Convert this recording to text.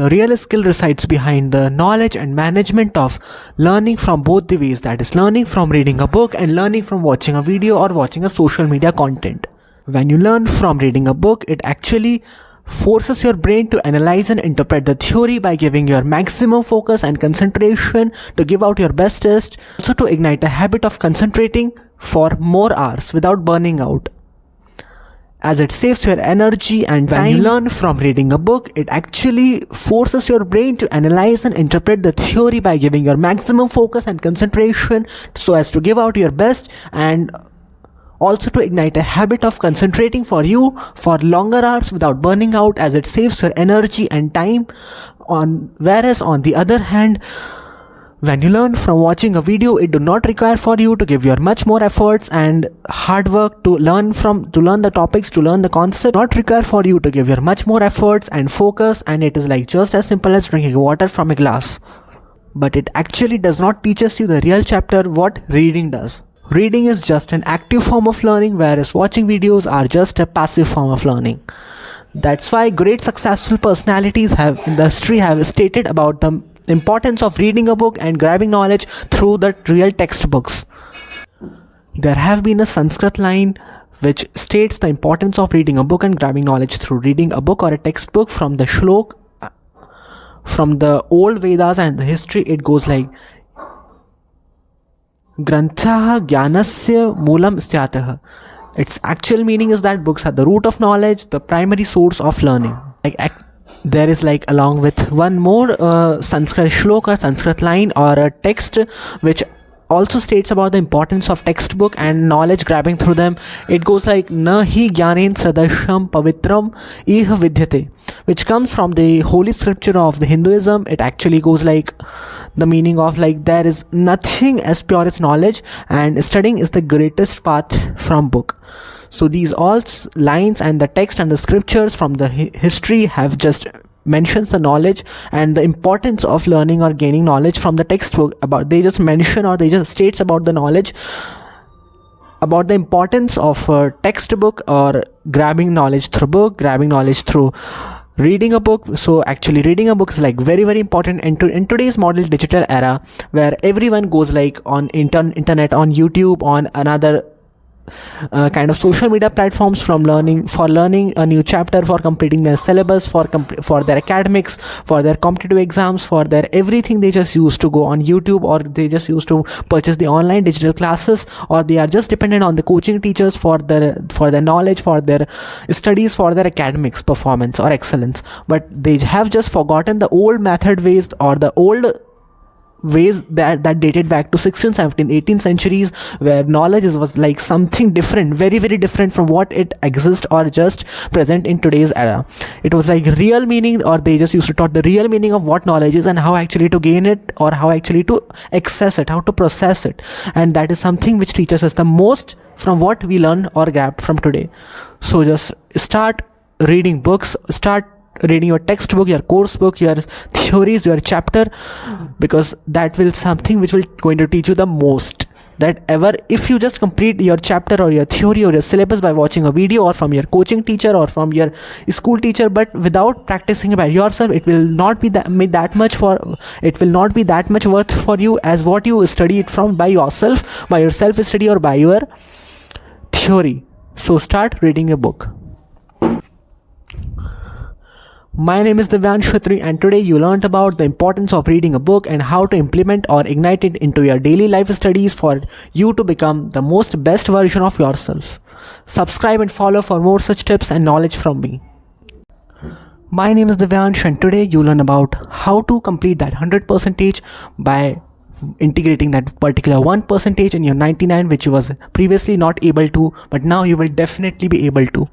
the real skill resides behind the knowledge and management of learning from both the ways, that is learning from reading a book and learning from watching a video or watching a social media content. When you learn from reading a book, it actually forces your brain to analyze and interpret the theory by giving your maximum focus and concentration to give out your bestest, also to ignite a habit of concentrating for more hours without burning out, as it saves your energy and time. When you learn from reading a book, it actually forces your brain to analyze and interpret the theory by giving your maximum focus and concentration so as to give out your best, and also to ignite a habit of concentrating for you for longer hours without burning out, as it saves your energy and time. Whereas on the other hand, when you learn from watching a video, it do not require for you to give your much more efforts and hard work to learn the topics, to learn the concept. Not require for you to give your much more efforts and focus, and it is like just as simple as drinking water from a glass. But it actually does not teach us you the real chapter what reading does. Reading is just an active form of learning, whereas watching videos are just a passive form of learning. That's why great successful personalities have stated about the importance of reading a book and grabbing knowledge through the real textbooks. There have been a Sanskrit line which states the importance of reading a book and grabbing knowledge through reading a book or a textbook. From the shlok, from the old Vedas and the history, it goes like Grantha Gyanasya Moolam Syatah. Its actual meaning is that books are the root of knowledge, the primary source of learning. There is along with one more Sanskrit shlok or Sanskrit line or a text which also states about the importance of textbook and knowledge grabbing through them. It goes like Nahi Gyanen Sadasham Pavitram Ih Vidyate, which comes from the holy scripture of the Hinduism. It actually goes like the meaning of there is nothing as pure as knowledge, and studying is the greatest path from book. So these all lines and the text and the scriptures from the history have just mentions the knowledge and the importance of learning or gaining knowledge from the textbook. They just mention or they just states about the knowledge, about the importance of a textbook or grabbing knowledge through book, grabbing knowledge through reading a book. So actually reading a book is very very important in today's modern digital era, where everyone goes on internet, on YouTube, on another kind of social media platforms for learning a new chapter, for completing their syllabus, for their academics, for their competitive exams, for their everything. They just used to go on YouTube, or they just used to purchase the online digital classes, or they are just dependent on the coaching teachers for their knowledge, for their studies, for their academics performance or excellence. But they have just forgotten the old method ways, or the old ways that dated back to 16th, 17th, 18th centuries, where knowledge was something different, very very different from what it exists or just present in today's era. It was real meaning, or they just used to taught the real meaning of what knowledge is and how actually to gain it, or how actually to access it, how to process it. And that is something which teaches us the most from what we learn or grab from today. So just start reading books, start reading your textbook, your course book, your theories, your chapter, because that will something which will going to teach you the most. That ever, if you just complete your chapter or your theory or your syllabus by watching a video or from your coaching teacher or from your school teacher, but without practicing it by yourself, it will not be that much worth for you as what you study it from by yourself, by your self study or by your theory. So start reading a book. My name is Divyansh Khatri, and today you learned about the importance of reading a book and how to implement or ignite it into your daily life studies for you to become the most best version of yourself. Subscribe and follow for more such tips and knowledge from me. My name is Divyansh, and today you learn about how to complete that 100% by integrating that particular 1% in your 99, which you was previously not able to, but now you will definitely be able to.